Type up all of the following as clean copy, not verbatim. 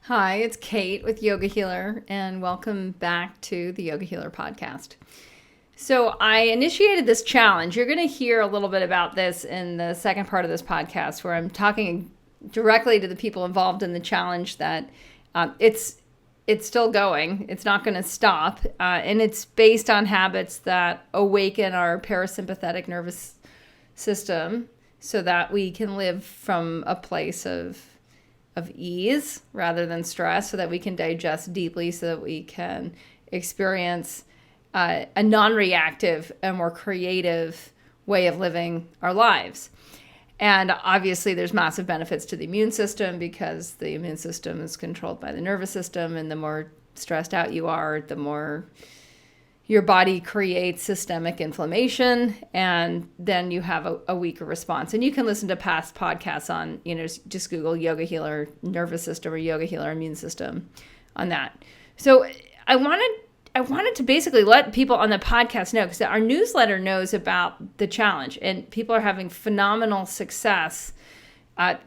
Hi, it's Kate with Yoga Healer, and welcome back to the Yoga Healer podcast. So, I initiated this challenge. You're going to hear a little bit about this in the second part of this podcast, where I'm talking directly to the people involved in the challenge that it's still going. It's not going to stop, and it's based on habits that awaken our parasympathetic nervous system so that we can live from a place of ease rather than stress, so that we can digest deeply, so that we can experience a non-reactive and more creative way of living our lives. And obviously there's massive benefits to the immune system, because the immune system is controlled by the nervous system, and the more stressed out you are, the more your body creates systemic inflammation, and then you have a weaker response. And you can listen to past podcasts on, just Google Yoga Healer nervous system or Yoga Healer immune system on that. So I wanted to basically let people on the podcast know, because our newsletter knows about the challenge, and people are having phenomenal success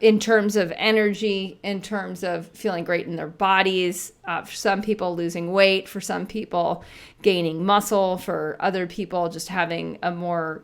in terms of energy, in terms of feeling great in their bodies. For some people, losing weight. For some people, gaining muscle. For other people, just having a more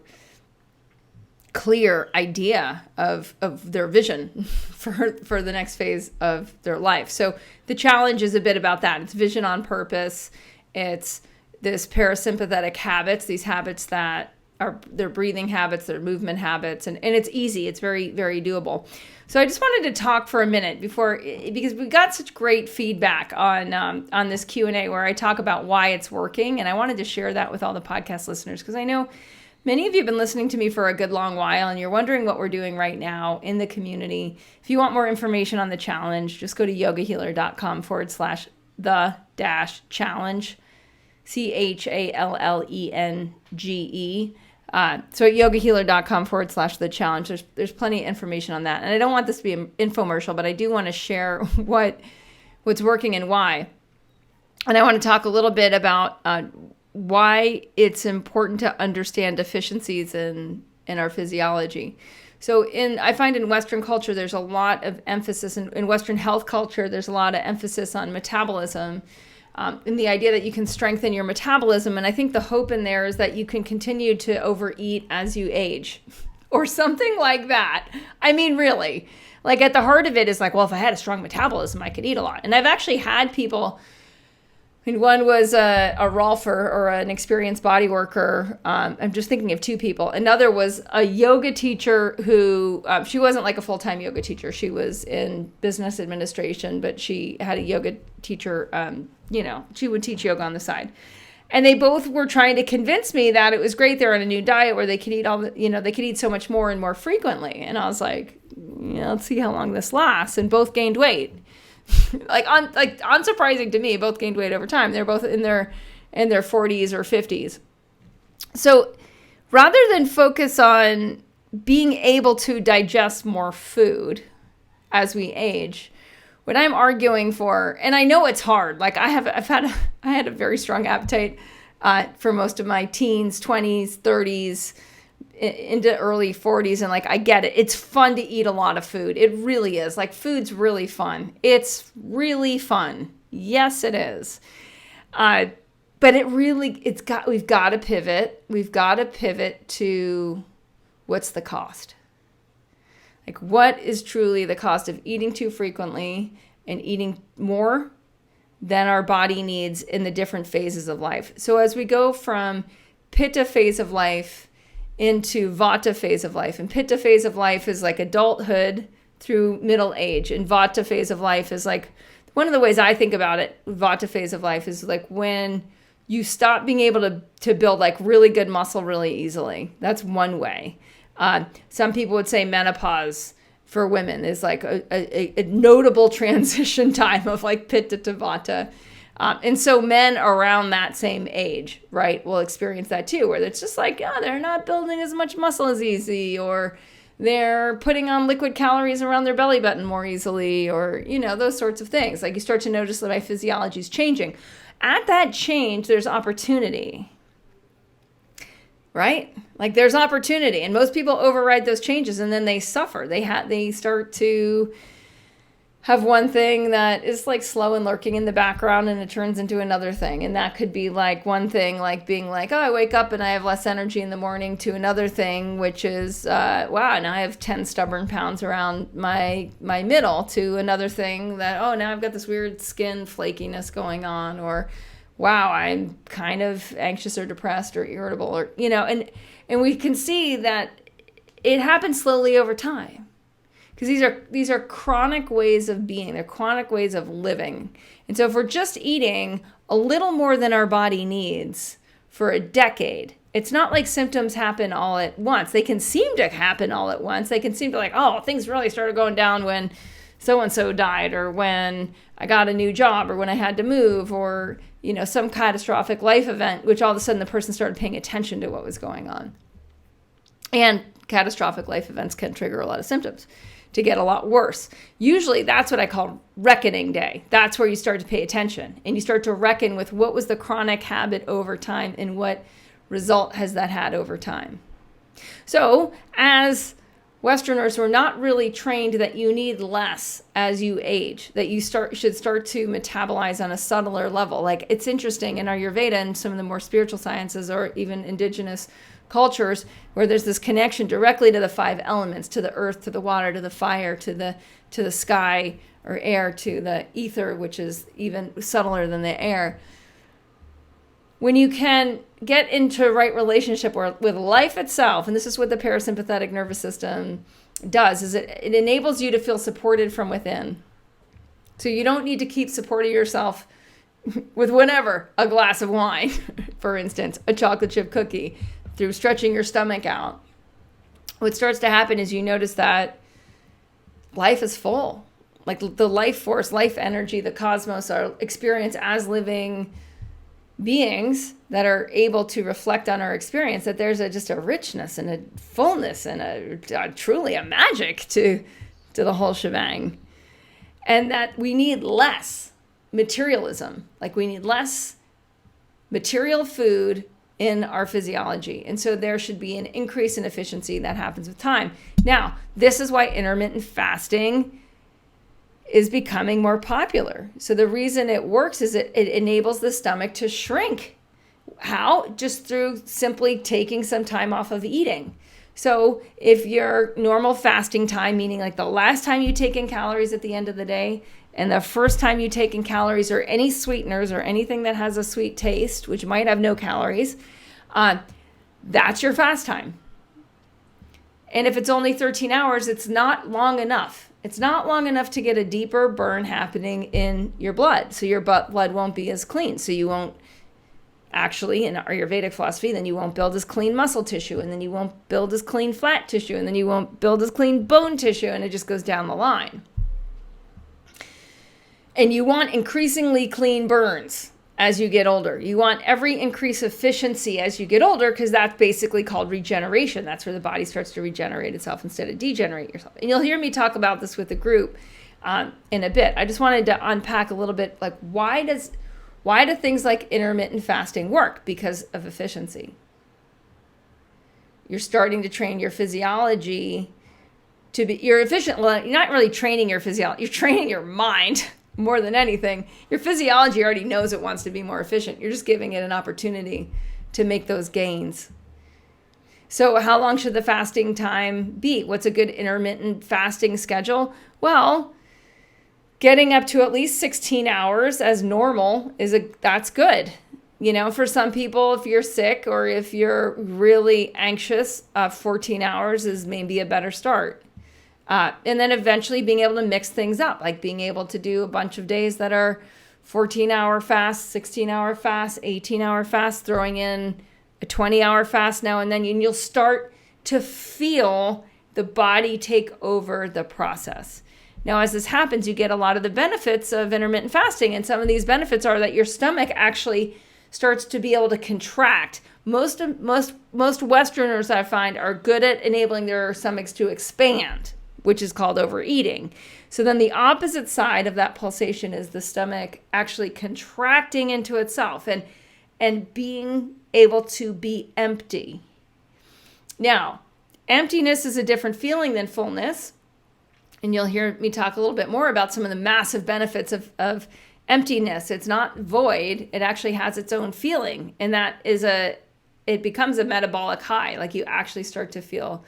clear idea of their vision for the next phase of their life. So the challenge is a bit about that. It's vision on purpose. It's this parasympathetic habits, these habits that are their breathing habits, their movement habits, and it's easy. It's very, very doable. So I just wanted to talk for a minute because we got such great feedback on this Q&A where I talk about why it's working, and I wanted to share that with all the podcast listeners, because I know many of you have been listening to me for a good long while, and you're wondering what we're doing right now in the community. If you want more information on the challenge, just go to yogahealer.com/the-challenge, CHALLENGE. So at yogahealer.com/the challenge, there's plenty of information on that. And I don't want this to be an infomercial, but I do want to share what's working and why. And I want to talk a little bit about why it's important to understand deficiencies in our physiology. So I find in Western culture, there's a lot of emphasis, in Western health culture, there's a lot of emphasis on metabolism, and the idea that you can strengthen your metabolism. And I think the hope in there is that you can continue to overeat as you age or something like that. I mean, really, like at the heart of it is like, well, if I had a strong metabolism, I could eat a lot. And I've actually had people, one was a Rolfer, or an experienced body worker. I'm just thinking of two people. Another was a yoga teacher who, she wasn't like a full-time yoga teacher. She was in business administration, but she had a yoga teacher, she would teach yoga on the side. And they both were trying to convince me that it was great they're on a new diet where they could eat they could eat so much more and more frequently. And I was like, let's see how long this lasts. And both gained weight. Unsurprising to me, both gained weight over time. They're both in their 40s or 50s. So rather than focus on being able to digest more food as we age, what I'm arguing for, and I know it's hard. Like I had a very strong appetite for most of my teens, 20s, 30s, into early 40s, and like I get it. It's fun to eat a lot of food. It really is. Like food's really fun. It's really fun. Yes, it is. But we've got to pivot. We've got to pivot to what's the cost? Like what is truly the cost of eating too frequently and eating more than our body needs in the different phases of life? So as we go from Pitta phase of life into Vata phase of life. And Pitta phase of life is like adulthood through middle age. And Vata phase of life is like, one of the ways I think about it, Vata phase of life is like when you stop being able to build like really good muscle really easily. That's one way. Some people would say menopause for women is like a notable transition time of like Pitta to Vata. And so men around that same age, right, will experience that too, where it's just like, they're not building as much muscle as easy, or they're putting on liquid calories around their belly button more easily, or, those sorts of things. Like you start to notice that my physiology is changing. At that change, there's opportunity, right? Like there's opportunity, and most people override those changes and then they suffer. They start to have one thing that is like slow and lurking in the background and it turns into another thing. And that could be like one thing, like being like, oh, I wake up and I have less energy in the morning, to another thing, which is, wow, now I have 10 stubborn pounds around my middle, to another thing that, oh, now I've got this weird skin flakiness going on, or wow, I'm kind of anxious or depressed or irritable, or, and we can see that it happens slowly over time. Because these are chronic ways of being. They're chronic ways of living. And so if we're just eating a little more than our body needs for a decade, it's not like symptoms happen all at once. They can seem to happen all at once. They can seem to like, oh, things really started going down when so-and-so died, or when I got a new job, or when I had to move, or, some catastrophic life event, which all of a sudden the person started paying attention to what was going on. And catastrophic life events can trigger a lot of symptoms to get a lot worse. Usually that's what I call reckoning day. That's where you start to pay attention and you start to reckon with what was the chronic habit over time and what result has that had over time. So as Westerners, we're not really trained that you need less as you age, that you should start to metabolize on a subtler level. Like, it's interesting in Ayurveda and some of the more spiritual sciences, or even indigenous cultures, where there's this connection directly to the 5 elements, to the earth, to the water, to the fire, to the sky or air, to the ether, which is even subtler than the air. When you can get into right relationship with life itself, and this is what the parasympathetic nervous system does, is it enables you to feel supported from within. So you don't need to keep supporting yourself with whatever, a glass of wine, for instance, a chocolate chip cookie, through stretching your stomach out. What starts to happen is you notice that life is full. Like the life force, life energy, the cosmos, our experience as living beings that are able to reflect on our experience, that there's just a richness and a fullness and a truly a magic to the whole shebang. And that we need less materialism. Like, we need less material food in our physiology. And so there should be an increase in efficiency that happens with time. Now, this is why intermittent fasting is becoming more popular. So the reason it works is it enables the stomach to shrink. How? Just through simply taking some time off of eating. So if your normal fasting time, meaning like the last time you take in calories at the end of the day, and the first time you take in calories or any sweeteners or anything that has a sweet taste, which might have no calories, that's your fast time. And if it's only 13 hours, it's not long enough. It's not long enough to get a deeper burn happening in your blood. So your blood won't be as clean. So you won't actually, in Ayurvedic philosophy, then you won't build as clean muscle tissue, and then you won't build as clean fat tissue, and then you won't build as clean bone tissue, and it just goes down the line. And you want increasingly clean burns as you get older. You want every increase efficiency as you get older, because that's basically called regeneration. That's where the body starts to regenerate itself instead of degenerate yourself. And you'll hear me talk about this with the group in a bit. I just wanted to unpack a little bit, like, why do things like intermittent fasting work? Because of efficiency. You're starting to train your physiology to be, you're efficient. Well, you're not really training your physiology, you're training your mind. More than anything, your physiology already knows it wants to be more efficient. You're just giving it an opportunity to make those gains. So how long should the fasting time be? What's a good intermittent fasting schedule? Well, getting up to at least 16 hours as normal that's good. For some people, if you're sick or if you're really anxious, 14 hours is maybe a better start. And then eventually being able to mix things up, like being able to do a bunch of days that are 14-hour fast, 16-hour fast, 18-hour fast, throwing in a 20-hour fast now and then. And you'll start to feel the body take over the process. Now, as this happens, you get a lot of the benefits of intermittent fasting. And some of these benefits are that your stomach actually starts to be able to contract. Most Westerners, I find, are good at enabling their stomachs to expand, which is called overeating. So then the opposite side of that pulsation is the stomach actually contracting into itself and being able to be empty. Now, emptiness is a different feeling than fullness. And you'll hear me talk a little bit more about some of the massive benefits of emptiness. It's not void. It actually has its own feeling. And it becomes a metabolic high. Like you actually start to feel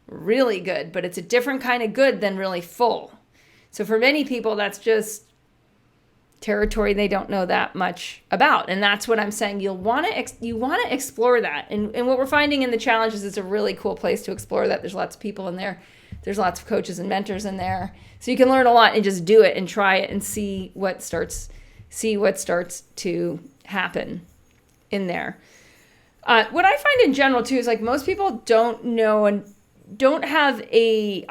really good, but it's a different kind of good than really full. So for many people, that's just territory they don't know that much about. And that's what I'm saying. You want to explore that. And what we're finding in the challenges is a really cool place to explore that. There's lots of people in there. There's lots of coaches and mentors in there. So you can learn a lot and just do it and try it and see what starts to happen in there. What I find in general too is like most people don't know and don't have they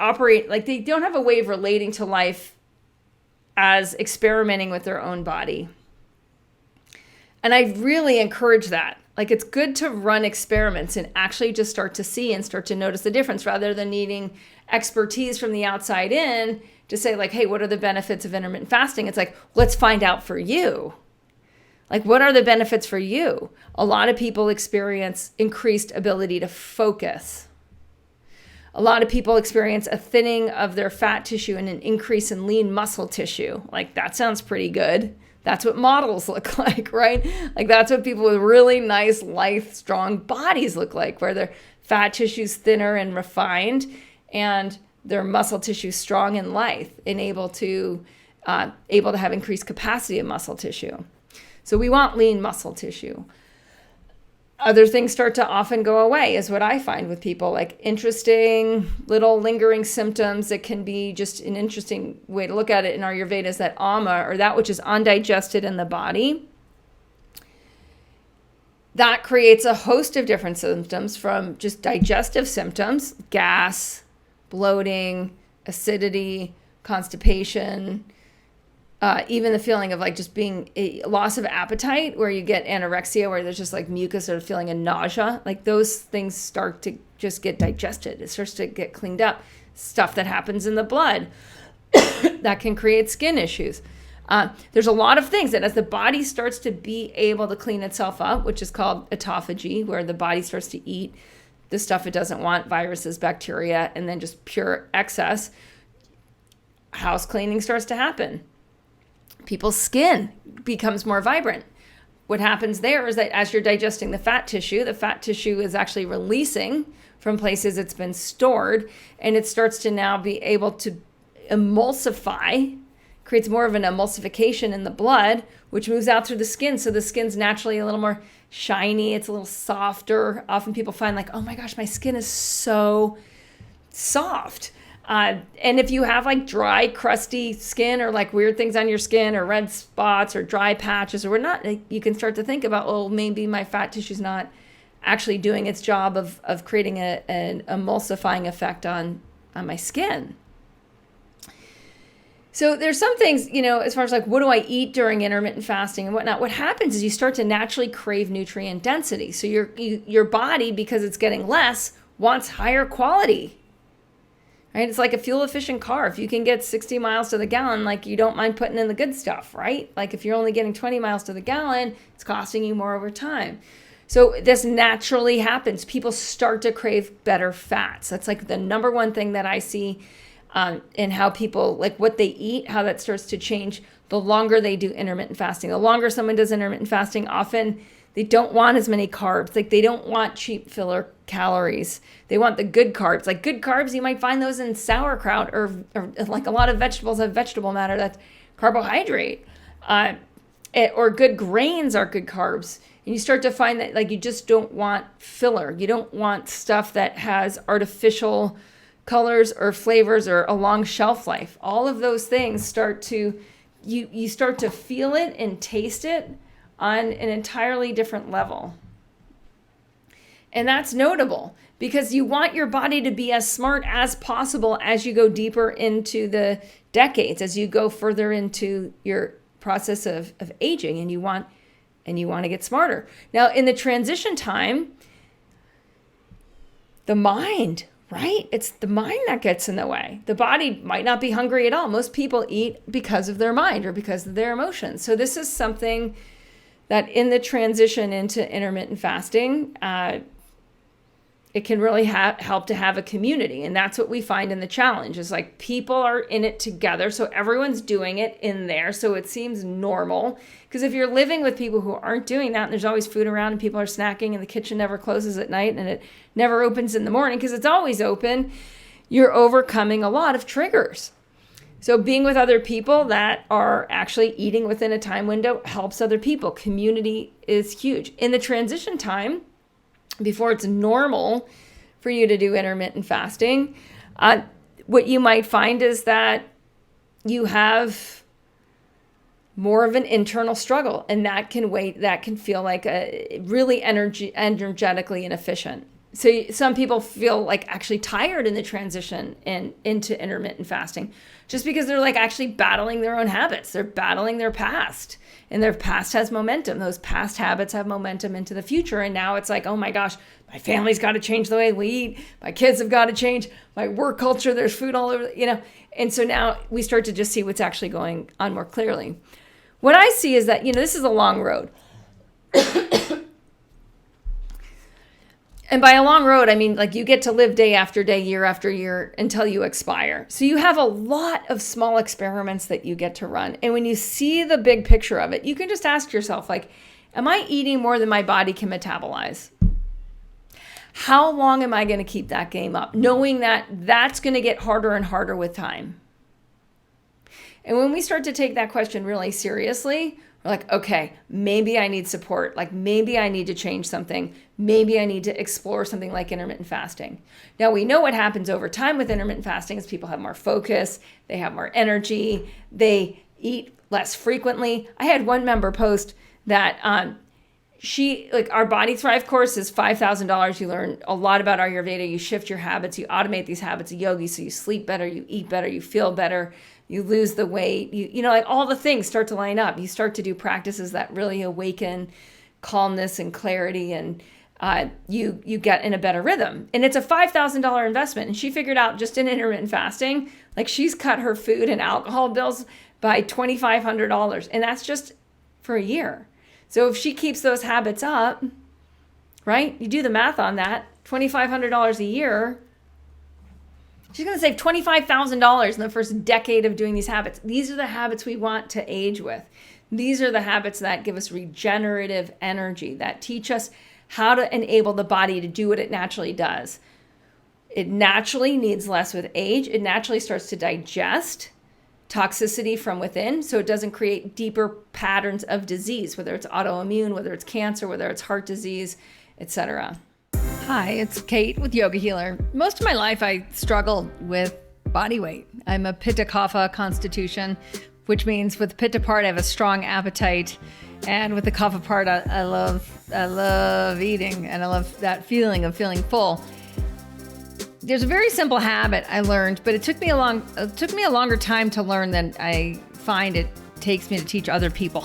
don't have a way of relating to life as experimenting with their own body. And I really encourage that. Like it's good to run experiments and actually just start to see and start to notice the difference rather than needing expertise from the outside in to say like, hey, what are the benefits of intermittent fasting? It's like, let's find out for you. Like, what are the benefits for you? A lot of people experience increased ability to focus. A lot of people experience a thinning of their fat tissue and an increase in lean muscle tissue. Like, that sounds pretty good. That's what models look like, right? Like, that's what people with really nice, lithe, strong bodies look like, where their fat tissue's thinner and refined and their muscle tissue strong and lithe and able to have increased capacity of muscle tissue. So we want lean muscle tissue. Other things start to often go away is what I find with people, like interesting little lingering symptoms that can be just an interesting way to look at it in Ayurveda is that ama, or that which is undigested in the body, that creates a host of different symptoms from just digestive symptoms, gas, bloating, acidity, constipation, even the feeling of like just being a loss of appetite where you get anorexia where there's just like mucus or feeling of nausea. Like those things start to just get digested. It starts to get cleaned up. Stuff that happens in the blood that can create skin issues. There's a lot of things that as the body starts to be able to clean itself up, which is called autophagy, where the body starts to eat the stuff it doesn't want, viruses, bacteria, and then just pure excess, house cleaning starts to happen. People's skin becomes more vibrant. What happens there is that as you're digesting the fat tissue is actually releasing from places it's been stored, and it starts to now be able to emulsify, creates more of an emulsification in the blood, which moves out through the skin. So the skin's naturally a little more shiny. It's a little softer. Often people find like, oh my gosh, my skin is so soft. And if you have like dry, crusty skin or like weird things on your skin or red spots or dry patches or whatnot, you can start to think about, oh, maybe my fat tissue is not actually doing its job of creating an emulsifying effect on my skin. So there's some things, as far as like, what do I eat during intermittent fasting and whatnot? What happens is you start to naturally crave nutrient density. So your body, because it's getting less, wants higher quality. Right? It's like a fuel efficient car. If you can get 60 miles to the gallon, like you don't mind putting in the good stuff, right? Like if you're only getting 20 miles to the gallon, it's costing you more over time. So this naturally happens. People start to crave better fats. That's like the number one thing that I see in how people, like what they eat, how that starts to change the longer they do intermittent fasting. The longer someone does intermittent fasting, often they don't want as many carbs. Like they don't want cheap filler calories. They want the good carbs. Like good carbs, you might find those in sauerkraut or like a lot of vegetables have vegetable matter. That's carbohydrate. Or good grains are good carbs. And you start to find that like you just don't want filler. You don't want stuff that has artificial colors or flavors or a long shelf life. All of those things start to, you start to feel it and taste it on an entirely different level. And that's notable because you want your body to be as smart as possible as you go deeper into the decades, as you go further into your process of aging, and you want to get smarter. Now, in the transition time, the mind, right? It's the mind that gets in the way. The body might not be hungry at all. Most people eat because of their mind or because of their emotions. So this is something that in the transition into intermittent fasting, it can really help to have a community. And that's what we find in the challenge is like people are in it together. So everyone's doing it in there. So it seems normal. Because if you're living with people who aren't doing that, and there's always food around and people are snacking and the kitchen never closes at night and it never opens in the morning because it's always open, you're overcoming a lot of triggers. So being with other people that are actually eating within a time window helps other people. Community is huge. In the transition time, before it's normal for you to do intermittent fasting, what you might find is that you have more of an internal struggle, and that can feel like a really energetically inefficient. So some people feel like actually tired in the transition and into intermittent fasting just because they're like actually battling their own habits. They're battling their past, and their past has momentum. Those past habits have momentum into the future. And now it's like, oh my gosh, my family's got to change the way we eat. My kids have got to change. My work culture, there's food all over, And so now we start to just see what's actually going on more clearly. What I see is that, this is a long road. And by a long road, I mean, like you get to live day after day, year after year until you expire. So you have a lot of small experiments that you get to run. And when you see the big picture of it, you can just ask yourself, like, am I eating more than my body can metabolize? How long am I going to keep that game up? Knowing that that's going to get harder and harder with time. And when we start to take that question really seriously, we're like, okay, maybe I need support. Like maybe I need to change something. Maybe I need to explore something like intermittent fasting. Now we know what happens over time with intermittent fasting is people have more focus, they have more energy, they eat less frequently. I had one member post that our Body Thrive course is $5,000. You learn a lot about Ayurveda. You shift your habits. You automate these habits of yogi. So you sleep better, you eat better, you feel better, you lose the weight. Like all the things start to line up. You start to do practices that really awaken calmness and clarity, and you get in a better rhythm. And it's a $5,000 investment. And she figured out just in intermittent fasting, like she's cut her food and alcohol bills by $2,500. And that's just for a year. So if she keeps those habits up, right? You do the math on that, $2,500 a year, she's going to save $25,000 in the first decade of doing these habits. These are the habits we want to age with. These are the habits that give us regenerative energy, that teach us how to enable the body to do what it naturally does. It naturally needs less with age. It naturally starts to digest toxicity from within, so it doesn't create deeper patterns of disease, whether it's autoimmune, whether it's cancer, whether it's heart disease, etc. Hi, it's Kate with Yoga Healer. Most of my life I struggled with body weight. I'm a Pitta Kapha constitution, which means with the Pitta part I have a strong appetite, and with the Kapha part I love eating, and I love that feeling of feeling full. There's a very simple habit I learned, but it took me a longer time to learn than I find it takes me to teach other people.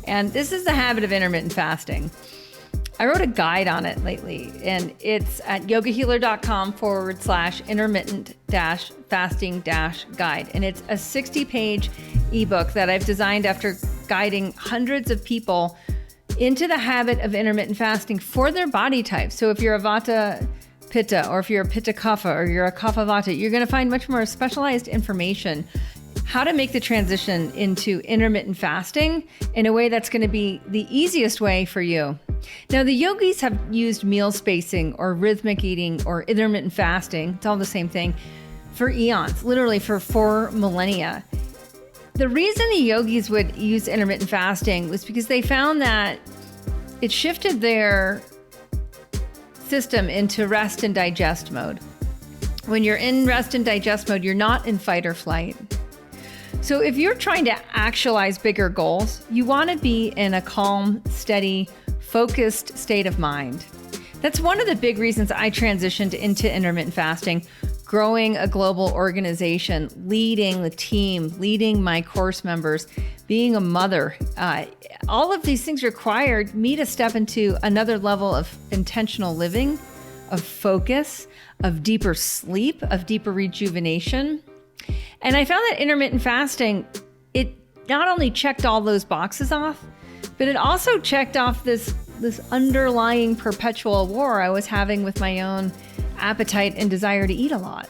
And this is the habit of intermittent fasting. I wrote a guide on it lately, and it's at yogahealer.com/intermittent-fasting-guide. And it's a 60-page ebook that I've designed after guiding hundreds of people into the habit of intermittent fasting for their body type. So if you're a Vata Pitta, or if you're a Pitta Kapha, or you're a Kapha Vata, you're going to find much more specialized information how to make the transition into intermittent fasting in a way that's going to be the easiest way for you. Now, the yogis have used meal spacing or rhythmic eating or intermittent fasting, it's all the same thing, for eons, literally for 4 millennia. The reason the yogis would use intermittent fasting was because they found that it shifted their system into rest and digest mode. When you're in rest and digest mode, you're not in fight or flight. So if you're trying to actualize bigger goals, you want to be in a calm, steady, focused state of mind. That's one of the big reasons I transitioned into intermittent fasting, growing a global organization, leading the team, leading my course members, being a mother. All of these things required me to step into another level of intentional living, of focus, of deeper sleep, of deeper rejuvenation. And I found that intermittent fasting, it not only checked all those boxes off, but it also checked off this this underlying perpetual war I was having with my own appetite and desire to eat a lot.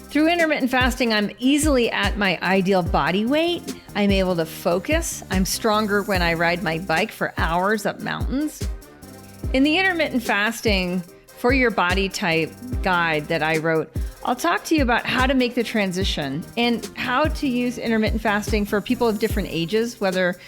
Through intermittent fasting, I'm easily at my ideal body weight. I'm able to focus. I'm stronger when I ride my bike for hours up mountains. In the intermittent fasting for your body type guide that I wrote, I'll talk to you about how to make the transition and how to use intermittent fasting for people of different ages, whether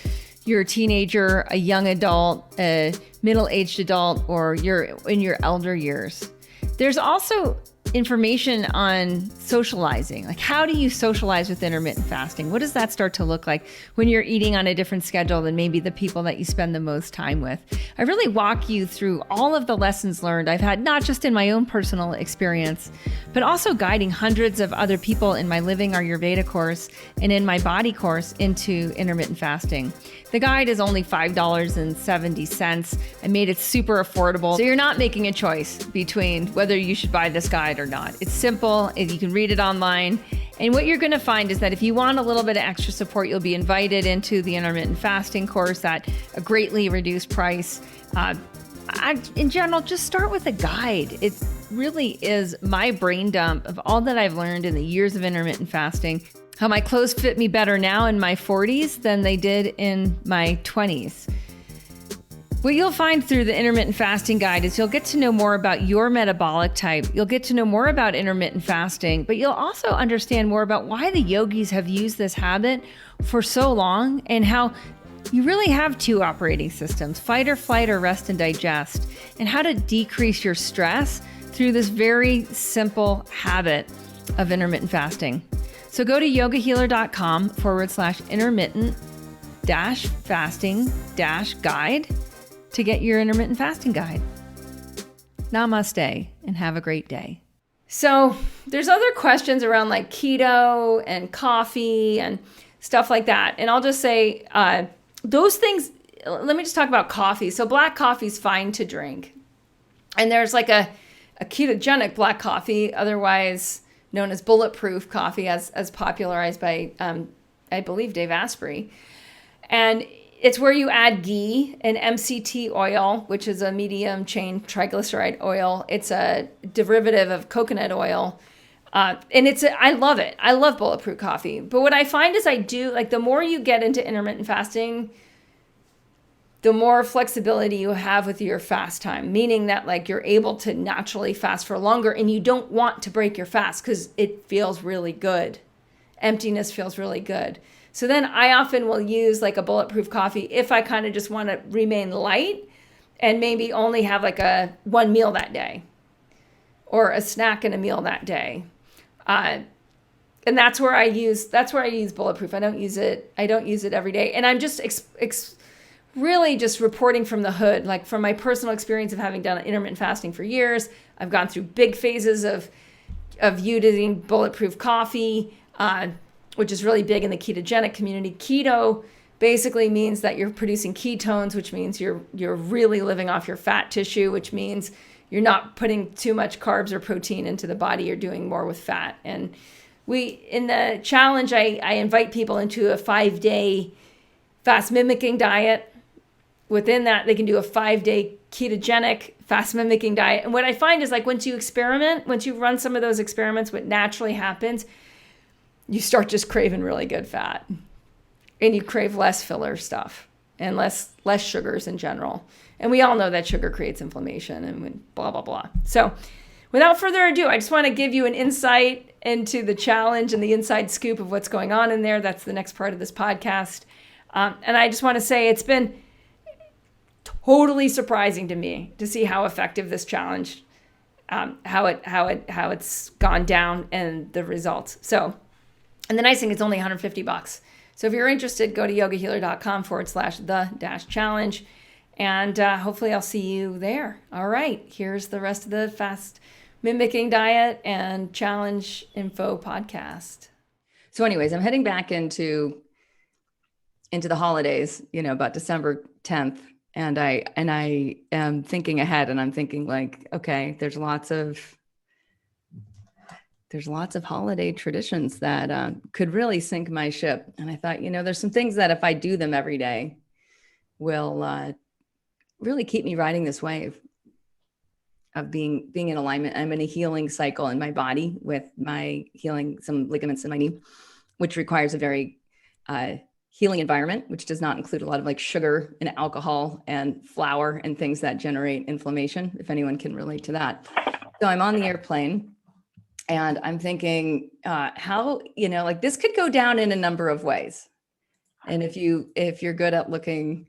you're a teenager, a young adult, a middle-aged adult, or you're in your elder years. There's also information on socializing. Like, how do you socialize with intermittent fasting? What does that start to look like when you're eating on a different schedule than maybe the people that you spend the most time with? I really walk you through all of the lessons learned I've had, not just in my own personal experience, but also guiding hundreds of other people in my Living Ayurveda course and in my body course into intermittent fasting. The guide is only $5.70. I made it super affordable. So you're not making a choice between whether you should buy this guide or not. It's simple. You can read it online. And what you're going to find is that if you want a little bit of extra support, you'll be invited into the intermittent fasting course at a greatly reduced price. In general, just start with a guide. It really is my brain dump of all that I've learned in the years of intermittent fasting. How my clothes fit me better now in my 40s than they did in my 20s. What you'll find through the intermittent fasting guide is you'll get to know more about your metabolic type. You'll get to know more about intermittent fasting, but you'll also understand more about why the yogis have used this habit for so long and how you really have two operating systems, fight or flight or rest and digest, and how to decrease your stress through this very simple habit of intermittent fasting. So go to yogahealer.com/intermittent-fasting-guide to get your intermittent fasting guide. Namaste and have a great day. So there's other questions around like keto and coffee and stuff like that. And I'll just say those things, let me just talk about coffee. So black coffee is fine to drink. And there's like a ketogenic black coffee, otherwise known as bulletproof coffee, as popularized by, I believe, Dave Asprey. And it's where you add ghee and MCT oil, which is a medium chain triglyceride oil. It's a derivative of coconut oil. And I love it. I love bulletproof coffee. But what I find is the more you get into intermittent fasting, the more flexibility you have with your fast time, meaning that like you're able to naturally fast for longer and you don't want to break your fast because it feels really good. Emptiness feels really good. So then I often will use like a bulletproof coffee if I kind of just want to remain light and maybe only have like one meal that day or a snack and a meal that day. And that's where I use bulletproof. I don't use it every day. And I'm just really just reporting from the hood, like from my personal experience of having done intermittent fasting for years. I've gone through big phases of using bulletproof coffee, which is really big in the ketogenic community. Keto basically means that you're producing ketones, which means you're really living off your fat tissue, which means you're not putting too much carbs or protein into the body. You're doing more with fat. And in the challenge, I invite people into a 5-day fast mimicking diet. Within that, they can do a 5-day ketogenic fast mimicking diet. And what I find is like once you run some of those experiments, what naturally happens, you start just craving really good fat. And you crave less filler stuff and less sugars in general. And we all know that sugar creates inflammation and blah, blah, blah. So without further ado, I just want to give you an insight into the challenge and the inside scoop of what's going on in there. That's the next part of this podcast. And I just want to say it's been totally surprising to me to see how effective this challenge, how it's gone down and the results. So, and the nice thing, it's only $150. So if you're interested, go to yogahealer.com/the-challenge. And hopefully I'll see you there. All right, here's the rest of the fast mimicking diet and challenge info podcast. So anyways, I'm heading back into the holidays, about December 10th. And I am thinking ahead, and I'm thinking like, okay, there's lots of holiday traditions that could really sink my ship. And I thought, there's some things that if I do them every day will really keep me riding this wave of being in alignment. I'm in a healing cycle in my body with my healing some ligaments in my knee, which requires a very healing environment, which does not include a lot of like sugar and alcohol and flour and things that generate inflammation, if anyone can relate to that. So I'm on the airplane and I'm thinking, how, like this could go down in a number of ways. And if you're good at looking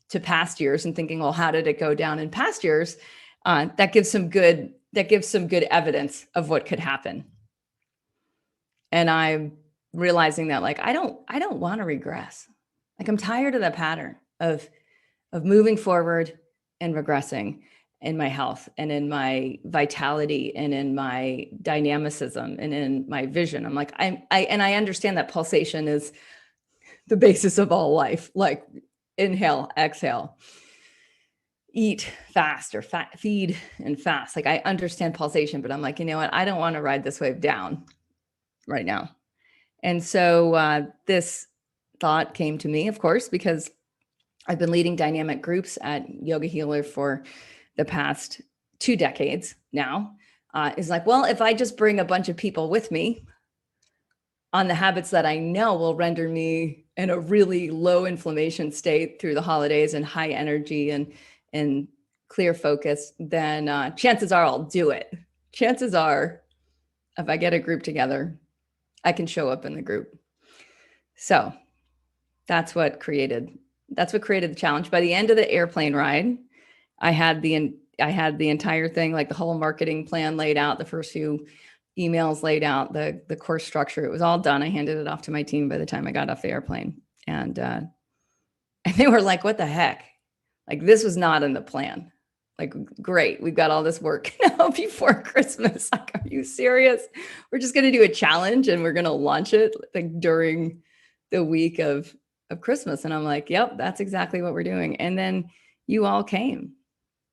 to past years and thinking, well, how did it go down in past years? That gives some good evidence of what could happen. And I'm realizing that like I don't want to regress. Like I'm tired of the pattern of moving forward and regressing in my health and in my vitality and in my dynamicism and in my vision. I'm like I understand that pulsation is the basis of all life. Like inhale, exhale, eat, fast, or feed and fast. Like I understand pulsation, but I'm like, you know what? I don't want to ride this wave down right now. And so this thought came to me, of course, because I've been leading dynamic groups at Yoga Healer for the past 2 decades now. Is like, well, if I just bring a bunch of people with me on the habits that I know will render me in a really low inflammation state through the holidays and high energy and clear focus, then chances are I'll do it. Chances are, if I get a group together, I can show up in the group. So that's what created the challenge. By the end of the airplane ride, I had the entire thing, like the whole marketing plan laid out, the first few emails laid out, the course structure. It was all done. I handed it off to my team by the time I got off the airplane. And they were like, what the heck? Like, this was not in the plan. Like, great, we've got all this work now before Christmas. Like, are you serious? We're just going to do a challenge and we're going to launch it like during the week of Christmas. And I'm like, yep, that's exactly what we're doing. And then you all came.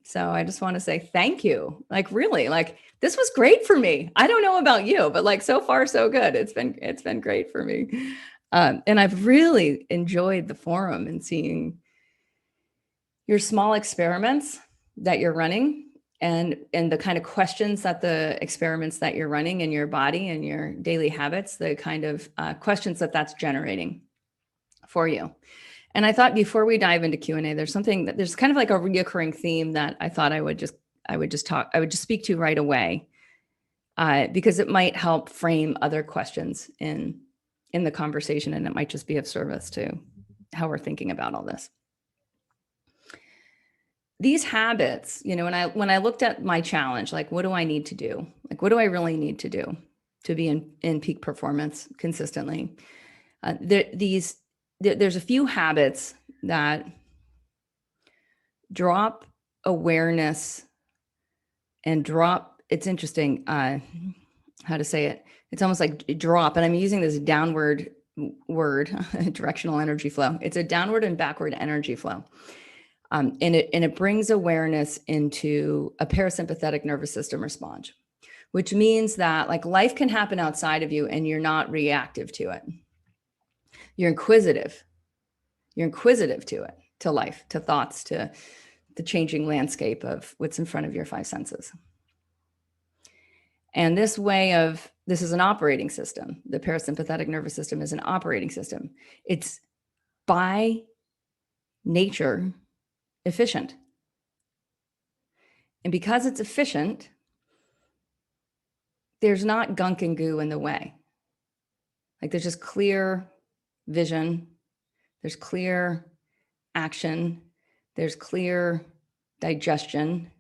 So I just want to say thank you. Like, really, like this was great for me. I don't know about you, but like so far so good. It's been great for me. And I've really enjoyed the forum and seeing your small experiments that you're running and the kind of questions that the experiments that you're running in your body and your daily habits, the kind of questions that's generating for you. And I thought before we dive into Q&A, there's kind of like a reoccurring theme that I thought I would just speak to right away, because it might help frame other questions in the conversation, and it might just be of service to how we're thinking about all this. These habits, when I looked at my challenge, like what do I need to do? Like what do I really need to do to be in peak performance consistently? There's a few habits that drop awareness and drop, it's interesting how to say it. It's almost like drop, and I'm using this downward word, directional energy flow. It's a downward and backward energy flow. And it brings awareness into a parasympathetic nervous system response, which means that like life can happen outside of you and you're not reactive to it. You're inquisitive. You're inquisitive to it, to life, to thoughts, to the changing landscape of what's in front of your 5 senses. And this is an operating system. The parasympathetic nervous system is an operating system. It's by nature efficient. And because it's efficient, there's not gunk and goo in the way. Like there's just clear vision, there's clear action, there's clear digestion.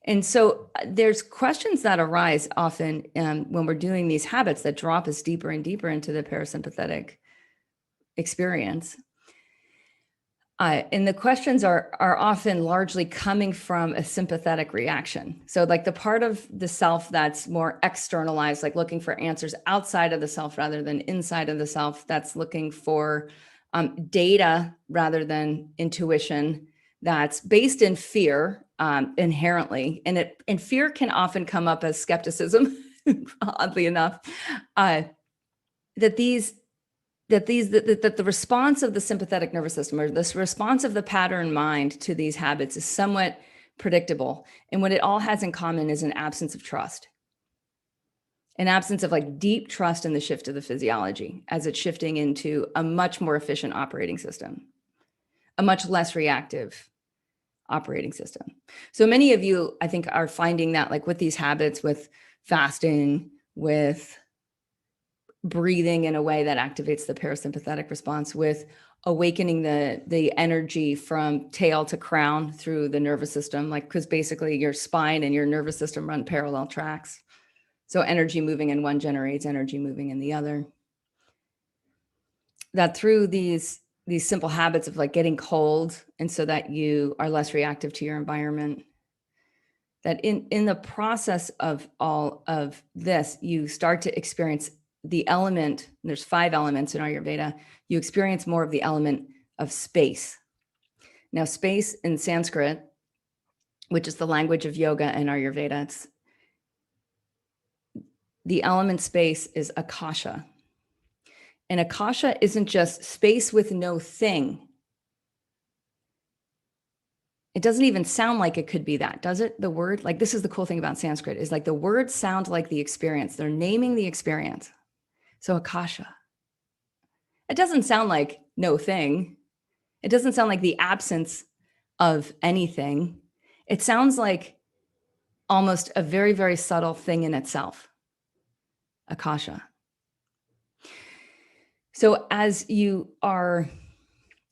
And so there's questions that arise often when we're doing these habits that drop us deeper and deeper into the parasympathetic experience. And the questions are often largely coming from a sympathetic reaction. So like the part of the self that's more externalized, like looking for answers outside of the self rather than inside of the self, that's looking for data rather than intuition, that's based in fear inherently. And fear can often come up as skepticism, oddly enough, that these that the response of the sympathetic nervous system, or this response of the pattern mind to these habits, is somewhat predictable. And what it all has in common is an absence of trust, an absence of like deep trust in the shift of the physiology as it's shifting into a much more efficient operating system, a much less reactive operating system. So many of you, I think, are finding that like with these habits, with fasting, with breathing in a way that activates the parasympathetic response, with awakening the energy from tail to crown through the nervous system, like, because basically your spine and your nervous system run parallel tracks. So energy moving in one generates energy moving in the other. That through these simple habits of like getting cold, and so that you are less reactive to your environment, that in the process of all of this, you start to experience the element, there's 5 elements in Ayurveda, you experience more of the element of space. Now, space in Sanskrit, which is the language of yoga and Ayurveda, the element space is akasha. And akasha isn't just space with no thing. It doesn't even sound like it could be that, does it? The word, like, this is the cool thing about Sanskrit, is like the words sound like the experience. They're naming the experience. So akasha. It doesn't sound like no thing. It doesn't sound like the absence of anything. It sounds like almost a very, very subtle thing in itself. Akasha. So as you are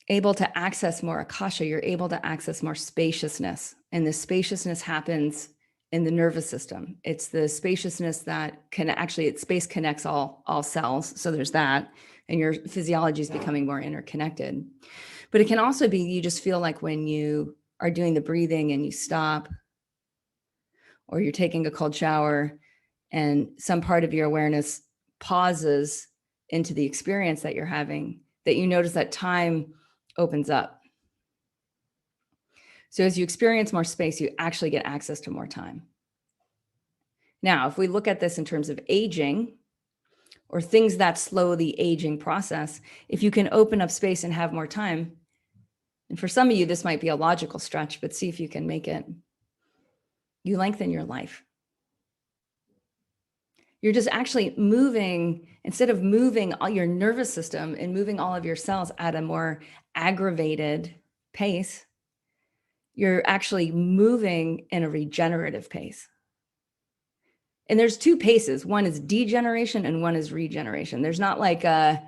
able to access more akasha, you're able to access more spaciousness. And the spaciousness happens in the nervous system. It's the spaciousness that can actually, space connects all cells. So there's that. And your physiology is becoming more interconnected. But it can also be, you just feel like when you are doing the breathing and you stop, or you're taking a cold shower and some part of your awareness pauses into the experience that you're having, that you notice that time opens up. So as you experience more space, you actually get access to more time. Now, if we look at this in terms of aging, or things that slow the aging process, if you can open up space and have more time, and for some of you, this might be a logical stretch, but see if you can make it, you lengthen your life. You're just actually moving, instead of moving all your nervous system and moving all of your cells at a more aggravated pace, you're actually moving in a regenerative pace. And there's 2 paces. One is degeneration and one is regeneration. There's not like a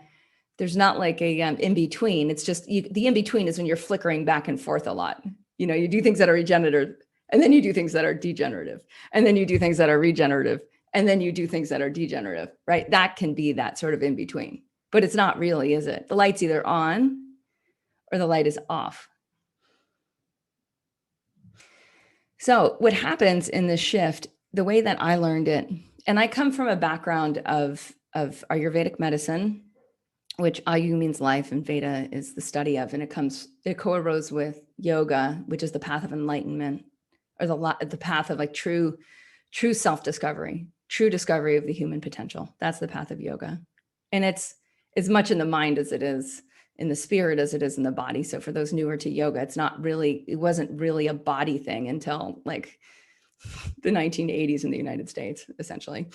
in between. It's just the in between is when you're flickering back and forth a lot. You know, you do things that are regenerative, and then you do things that are degenerative, and then you do things that are regenerative, and then you do things that are degenerative, right? That can be that sort of in between, but it's not really, is it? The light's either on or the light is off. So what happens in this shift, the way that I learned it, and I come from a background of Ayurvedic medicine, which Ayu means life and Veda is the study of, and it co-arose with yoga, which is the path of enlightenment, or the path of like true self-discovery, true discovery of the human potential. That's the path of yoga. And it's as much in the mind as it is in the spirit as it is in the body. So for those newer to yoga, it wasn't really a body thing until like the 1980s in the United States, essentially,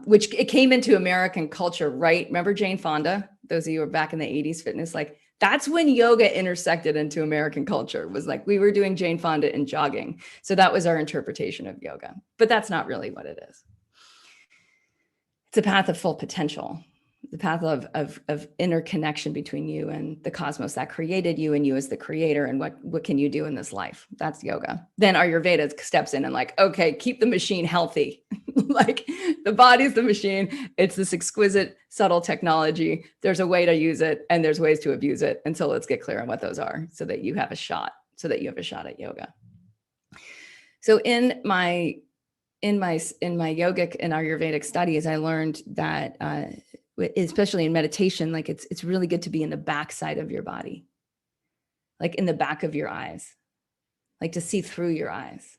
which it came into American culture, right? Remember Jane Fonda? Those of you who are back in the 80s fitness, like that's when yoga intersected into American culture, was like we were doing Jane Fonda and jogging. So that was our interpretation of yoga, but that's not really what it is. It's a path of full potential, the path of interconnection between you and the cosmos that created you and you as the creator, and what can you do in this life? That's yoga. Then Ayurveda steps in and like, okay, keep the machine healthy. Like the body's the machine. It's this exquisite, subtle technology. There's a way to use it and there's ways to abuse it. And so let's get clear on what those are so that you have a shot at yoga. So in my yogic and Ayurvedic studies, I learned that especially in meditation, like it's really good to be in the backside of your body, like in the back of your eyes, like to see through your eyes,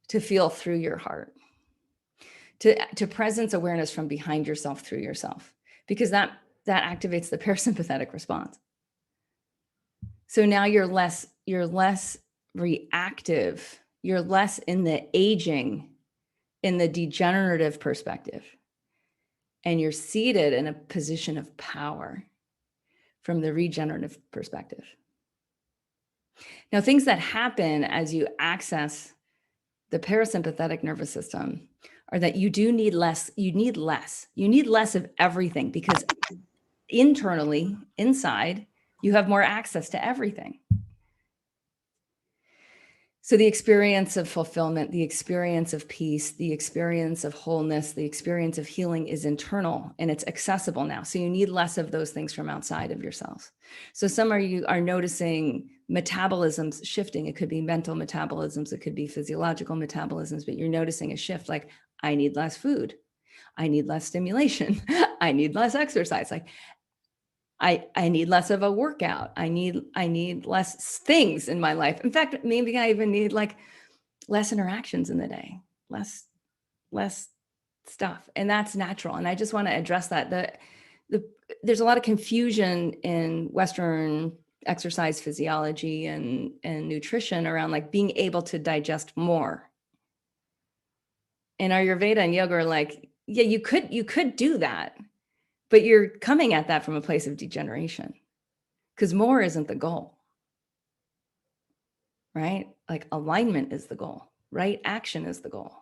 to feel through your heart, to presence awareness from behind yourself through yourself, because that that activates the parasympathetic response. So now you're less reactive. You're less in the aging, in the degenerative perspective. And you're seated in a position of power from the regenerative perspective. Now, things that happen as you access the parasympathetic nervous system are that you do need less. You need less of everything, because internally, inside, you have more access to everything. So the experience of fulfillment, the experience of peace, the experience of wholeness, the experience of healing is internal, and it's accessible now. So you need less of those things from outside of yourselves. So some of you are noticing metabolisms shifting. It could be mental metabolisms, it could be physiological metabolisms, but you're noticing a shift, like, I need less food, I need less stimulation, I need less exercise, like I need less of a workout. I need less things in my life. In fact, maybe I even need like less interactions in the day, less stuff. And that's natural. And I just want to address that. There's a lot of confusion in Western exercise physiology and nutrition around like being able to digest more. And Ayurveda and yoga are like, yeah, you could do that, but you're coming at that from a place of degeneration, because more isn't the goal, right? Like alignment is the goal, right? Action is the goal.